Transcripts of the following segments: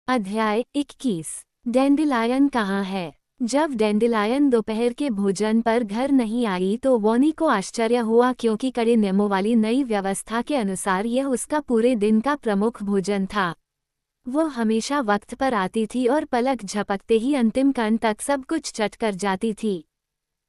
अध्याय 21। डैंडेलायन कहाँ है। जब डैंडेलायन दोपहर के भोजन पर घर नहीं आई तो वॉनी को आश्चर्य हुआ, क्योंकि कड़े नियमों वाली नई व्यवस्था के अनुसार यह उसका पूरे दिन का प्रमुख भोजन था। वो हमेशा वक्त पर आती थी और पलक झपकते ही अंतिम कण तक सब कुछ चट कर जाती थी।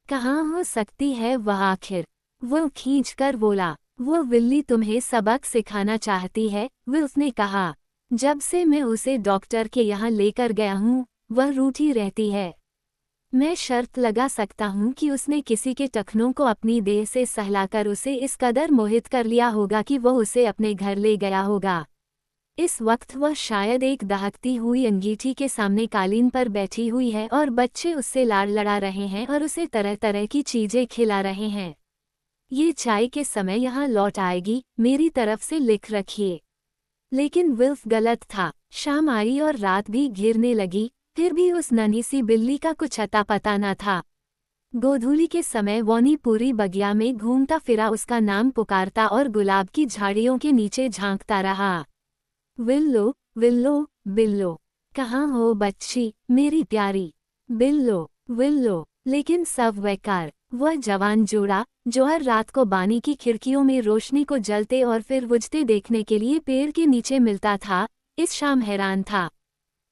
कहाँ हो सकती है वह आखिर, वो खींच कर बोला। वो विल्ली तुम्हें सबक सिखाना चाहती है, विल्फ ने कहा। जब से मैं उसे डॉक्टर के यहाँ लेकर गया हूँ, वह रूठी रहती है। मैं शर्त लगा सकता हूँ कि उसने किसी के टखनों को अपनी देह से सहलाकर उसे इस कदर मोहित कर लिया होगा कि वह उसे अपने घर ले गया होगा। इस वक्त वह शायद एक दहकती हुई अंगीठी के सामने कालीन पर बैठी हुई है और बच्चे उससे लाड़ लड़ा रहे हैं और उसे तरह तरह की चीजें खिला रहे हैं। ये चाय के समय यहाँ लौट आएगी, मेरी तरफ से लिख रखिए। लेकिन विल्फ गलत था। शाम आई और रात भी घिरने लगी, फिर भी उस नन्ही सी बिल्ली का कुछ अता पता न था। गोधूली के समय वॉनी पूरी बगिया में घूमता फिरा उसका नाम पुकारता और गुलाब की झाड़ियों के नीचे झांकता रहा। विल्लो, विल्लो, बिल्लो, कहाँ हो बच्ची, मेरी प्यारी। बिल्लो, विल्लो। लेकिन सब बेकार। वह जवान जोड़ा, जो हर रात को बानी की खिड़कियों में रोशनी को जलते और फिर बुझते देखने के लिए पेड़ के नीचे मिलता था, इस शाम हैरान था।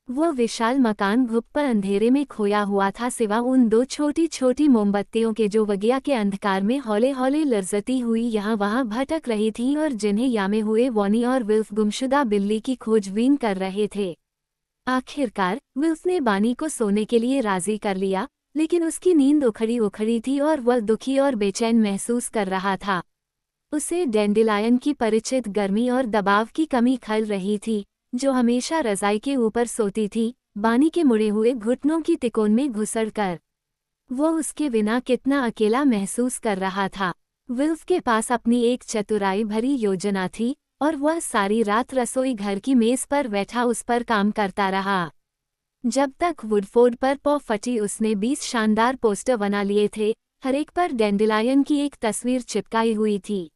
वह विशाल मकान घुप अंधेरे में खोया हुआ था, सिवा उन दो छोटी छोटी मोमबत्तियों के जो बगिया के अंधकार में हौले हौले लर्जती हुई यहाँ वहाँ भटक रही थीं और जिन्हें यामे हुए वॉनी और विल्फ गुमशुदा बिल्ली की खोजबीन कर रहे थे। आखिरकार विल्फ ने बानी को सोने के लिए राजी कर लिया, लेकिन उसकी नींद उखड़ी उखड़ी थी और वह दुखी और बेचैन महसूस कर रहा था। उसे डैंडेलायन की परिचित गर्मी और दबाव की कमी खल रही थी, जो हमेशा रज़ाई के ऊपर सोती थी, बानी के मुड़े हुए घुटनों की तिकोन में घुसड़कर। वो उसके बिना कितना अकेला महसूस कर रहा था। विल्फ के पास अपनी एक चतुराई भरी योजना थी और वह सारी रात रसोई घर की मेज पर बैठा उस पर काम करता रहा। जब तक वुडफोर्ड पर पौ फटी उसने 20 शानदार पोस्टर बना लिए थे, हर एक पर डैंडेलायन की एक तस्वीर चिपकाई हुई थी।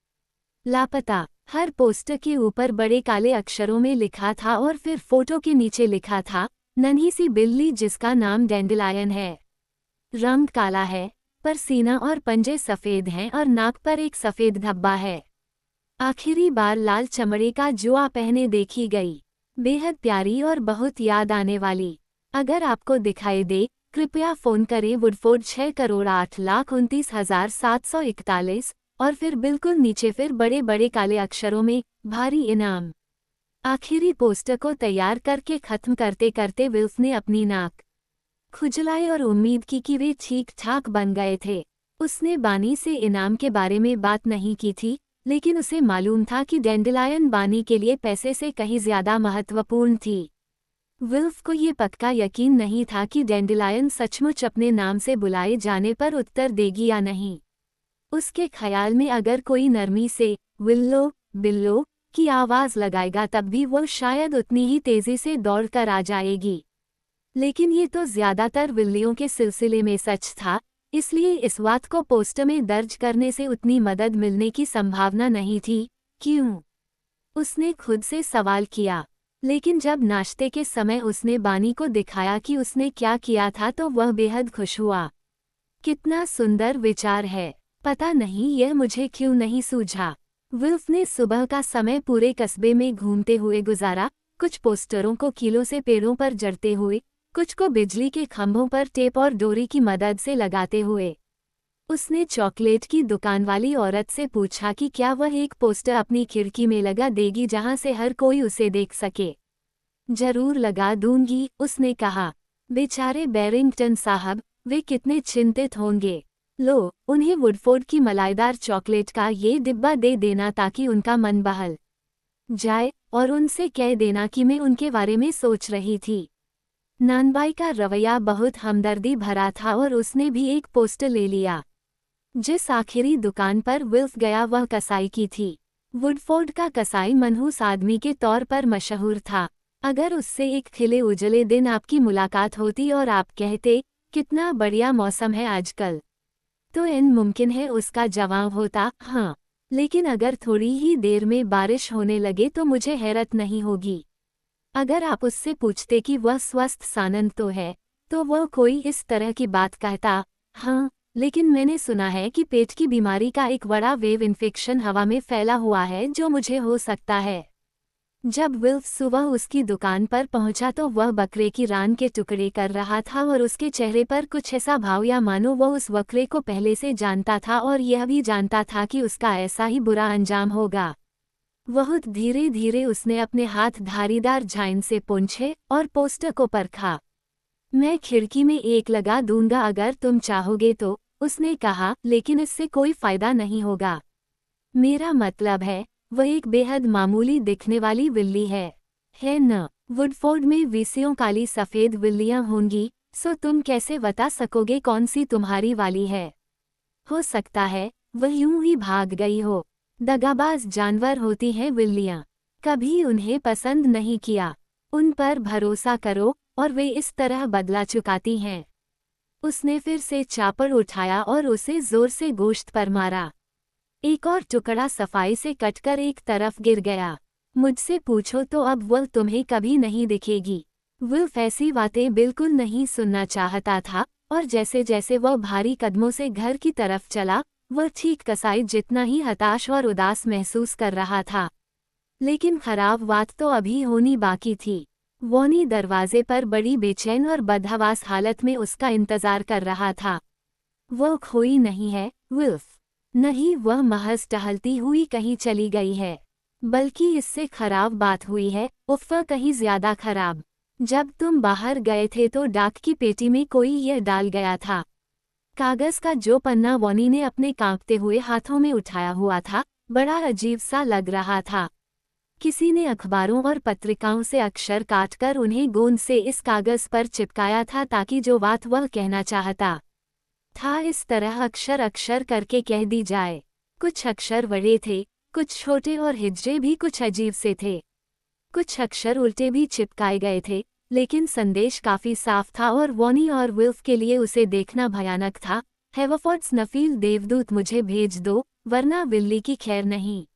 लापता। हर पोस्टर के ऊपर बड़े काले अक्षरों में लिखा था और फिर फोटो के नीचे लिखा था, नन्ही सी बिल्ली जिसका नाम डैंडेलायन है। रंग काला है, पर सीना और पंजे सफ़ेद हैं और नाक पर एक सफ़ेद धब्बा है। आखिरी बार लाल चमड़े का जुआ पहने देखी गई। बेहद प्यारी और बहुत याद आने वाली। अगर आपको दिखाई दे, कृपया फ़ोन करें वुडफोर्ड 6,08,29,741 और फिर बिल्कुल नीचे फिर बड़े बड़े काले अक्षरों में, भारी इनाम। आखिरी पोस्टर को तैयार करके ख़त्म करते करते विल्फ ने अपनी नाक खुजलाई और उम्मीद की कि वे ठीक ठाक बन गए थे। उसने बानी से इनाम के बारे में बात नहीं की थी, लेकिन उसे मालूम था कि डैंडेलायन बानी के लिए पैसे से कहीं ज़्यादा महत्वपूर्ण थी। विल्फ को ये पक्का यकीन नहीं था कि डैंडेलायन सचमुच अपने नाम से बुलाए जाने पर उत्तर देगी या नहीं। उसके ख्याल में अगर कोई नरमी से विल्लो, बिल्लो की आवाज़ लगाएगा तब भी वो शायद उतनी ही तेज़ी से दौड़कर आ जाएगी। लेकिन ये तो ज़्यादातर बिल्लियों के सिलसिले में सच था, इसलिए इस बात को पोस्टर में दर्ज करने से उतनी मदद मिलने की संभावना नहीं थी। क्यों? उसने खुद से सवाल किया। लेकिन जब नाश्ते के समय उसने बानी को दिखाया कि उसने क्या किया था तो वह बेहद खुश हुआ। कितना सुंदर विचार है। पता नहीं यह मुझे क्यों नहीं सूझा। विल्फ ने सुबह का समय पूरे कस्बे में घूमते हुए गुजारा, कुछ पोस्टरों को कीलों से पेड़ों पर जड़ते हुए, कुछ को बिजली के खंभों पर टेप और डोरी की मदद से लगाते हुए। उसने चॉकलेट की दुकान वाली औरत से पूछा कि क्या वह एक पोस्टर अपनी खिड़की में लगा देगी जहां से हर कोई उसे देख सके। जरूर लगा दूंगी, उसने कहा। बेचारे बैरिंगटन साहब, वे कितने चिंतित होंगे। लो, उन्हें वुडफोर्ड की मलाईदार चॉकलेट का ये डिब्बा दे देना ताकि उनका मन बहल जाए, और उनसे कह देना कि मैं उनके बारे में सोच रही थी। नानबाई का रवैया बहुत हमदर्दी भरा था और उसने भी एक पोस्टर ले लिया। जिस आखिरी दुकान पर विल्फ गया वह कसाई की थी। वुडफोर्ड का कसाई मनहूस आदमी के तौर पर मशहूर था। अगर उससे एक खिले उजले दिन आपकी मुलाकात होती और आप कहते, कितना बढ़िया मौसम है आजकल, तो इन मुमकिन है उसका जवाब होता, हाँ, लेकिन अगर थोड़ी ही देर में बारिश होने लगे तो मुझे हैरत नहीं होगी। अगर आप उससे पूछते कि वह स्वस्थ सानंद तो है, तो वह कोई इस तरह की बात कहता, हाँ, लेकिन मैंने सुना है कि पेट की बीमारी का एक बड़ा वेव इन्फेक्शन हवा में फैला हुआ है जो मुझे हो सकता है। जब विल्फ सुबह उसकी दुकान पर पहुंचा तो वह बकरे की रान के टुकड़े कर रहा था और उसके चेहरे पर कुछ ऐसा भाव या मानो वह उस बकरे को पहले से जानता था और यह भी जानता था कि उसका ऐसा ही बुरा अंजाम होगा। बहुत धीरे धीरे उसने अपने हाथ धारीदार झाइन से पोंछे और पोस्टर को परखा। मैं खिड़की में एक लगा दूंगा अगर तुम चाहोगे तो, उसने कहा, लेकिन इससे कोई फायदा नहीं होगा। मेरा मतलब है, वह एक बेहद मामूली दिखने वाली बिल्ली है न? वुडफोर्ड में वीसियों काली सफ़ेद बिल्लियां होंगी, सो तुम कैसे बता सकोगे कौन सी तुम्हारी वाली है? हो सकता है वह यूं ही भाग गई हो। दगाबाज जानवर होती हैं बिल्लियां। कभी उन्हें पसंद नहीं किया। उन पर भरोसा करो और वे इस तरह बदला चुकाती हैं। उसने फिर से चापड़ उठाया और उसे जोर से गोश्त पर मारा। एक और टुकड़ा सफाई से कटकर एक तरफ गिर गया। मुझसे पूछो तो अब वह तुम्हें कभी नहीं दिखेगी। विल्फ ऐसी बातें बिल्कुल नहीं सुनना चाहता था और जैसे जैसे वह भारी कदमों से घर की तरफ चला, वह ठीक कसाई जितना ही हताश और उदास महसूस कर रहा था। लेकिन खराब बात तो अभी होनी बाकी थी। वॉनी दरवाजे पर बड़ी बेचैन और बदहवास हालत में उसका इंतजार कर रहा था। वह खोई नहीं है, विल्फ। नहीं, वह महज टहलती हुई कहीं चली गई है। बल्कि इससे खराब बात हुई है, उफ़ कहीं ज्यादा खराब। जब तुम बाहर गए थे तो डाक की पेटी में कोई यह डाल गया था। कागज का जो पन्ना वॉनी ने अपने कांपते हुए हाथों में उठाया हुआ था, बड़ा अजीब सा लग रहा था। किसी ने अखबारों और पत्रिकाओं से अक्षर काटकर उन्हें गोंद से इस कागज पर चिपकाया था ताकि जो बात वह कहना चाहता था इस तरह अक्षर अक्षर करके कह दी जाए। कुछ अक्षर बड़े थे, कुछ छोटे और हिज्जे भी कुछ अजीब से थे। कुछ अक्षर उल्टे भी चिपकाए गए थे, लेकिन संदेश काफी साफ था और वॉनी और विल्फ के लिए उसे देखना भयानक था। हैवरफोर्ड्स नफील देवदूत मुझे भेज दो, वरना बिल्ली की खैर नहीं।